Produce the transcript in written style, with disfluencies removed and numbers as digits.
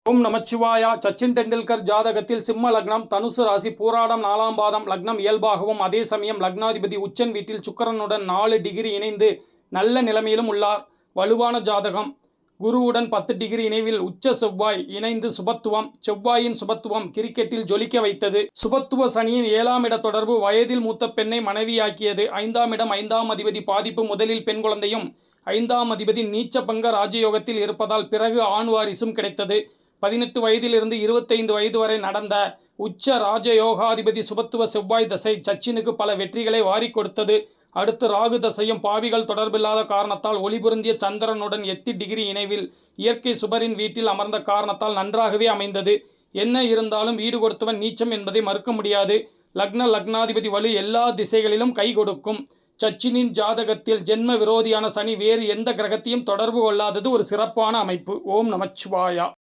ஓம் நமச்சிவாயா. சச்சின் டெண்டுல்கர் ஜாதகத்தில் சிம்ம லக்னம், தனுசு ராசி, பூராடம் 4ஆம் பாதம் லக்னம் இயல்பாகவும், அதே சமயம் லக்னாதிபதி உச்சன் வீட்டில் சுக்கிரனுடன் 4 டிகிரி இணைந்து நல்ல நிலைமையிலும் உள்ளார். வலுவான ஜாதகம். குருவுடன் 10 டிகிரி இணைவில் உச்ச செவ்வாய் இணைந்து சுபத்துவம். செவ்வாயின் சுபத்துவம் கிரிக்கெட்டில் ஜொலிக்க வைத்தது. சுபத்துவ சனியின் 7ஆம் இட தொடர்பு வயதில் மூத்த பெண்ணை மனைவியாக்கியது. 5ஆம் இடம் 5ஆம் அதிபதி பாதிப்பு. முதலில் பெண் குழந்தையும் 5ஆம் அதிபதி நீச்சபங்க ராஜயோகத்தில் இருப்பதால் பிறகு ஆண் வாரிசும் கிடைத்தது. 18 வயதிலிருந்து 25 வயது வரை நடந்த உச்ச ராஜயோகாதிபதி சுபத்துவ செவ்வாய் தசை சச்சினுக்கு பல வெற்றிகளை வாரி கொடுத்தது. அடுத்து ராகு தசையும். பாவிகள் தொடர்பில்லாத காரணத்தால் ஒளிபுருந்திய சந்திரனுடன் 8 டிகிரி இணைவில் இயற்கை சுபரின் வீட்டில் அமர்ந்த காரணத்தால் நன்றாகவே அமைந்தது. என்ன இருந்தாலும் வீடு கொடுத்தவன் நீச்சம் என்பதை மறுக்க முடியாது. லக்னாதிபதி வலு எல்லா திசைகளிலும் கை கொடுக்கும். சச்சினின் ஜாதகத்தில் ஜென்ம விரோதியான சனி வேறு எந்த கிரகத்தையும் தொடர்பு கொள்ளாதது ஒரு சிறப்பான அமைப்பு. ஓம் நமச்சிவாயா.